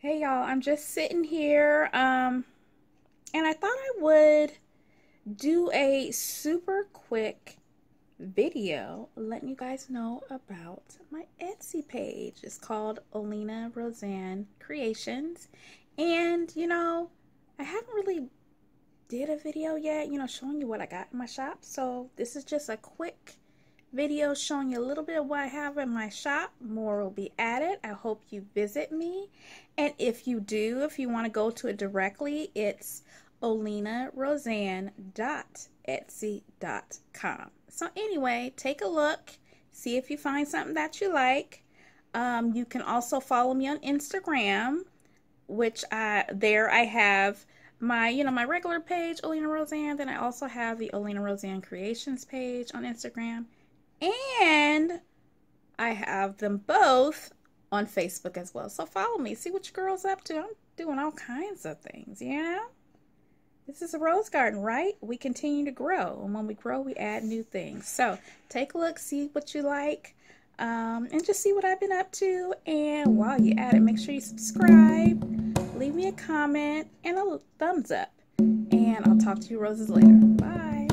Hey y'all, I'm just sitting here and I thought I would do a super quick video letting you guys know about my Etsy page. It's called OlenaRosanne Creations. And I haven't really did a video yet, showing you what I got in my shop. So this is just a quick video showing you a little bit of what I have in my shop. More will be added. I hope you visit me. And if you do, if you want to go to it directly, it's OlenaRosanne.etsy.com. So anyway, take a look, see if you find something that you like. You can also follow me on Instagram, which I have my my regular page, OlenaRosanne. Then I also have the OlenaRosanne Creations page on Instagram. And I have them both on Facebook as well. So follow me. See what your girl's up to. I'm doing all kinds of things, This is a rose garden, right? We continue to grow. And when we grow, we add new things. So take a look, see what you like, and just see what I've been up to. And while you're at it, make sure you subscribe, leave me a comment, and a thumbs up. And I'll talk to you roses later. Bye.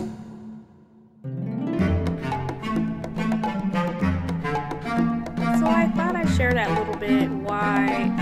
So I thought I'd share that little bit why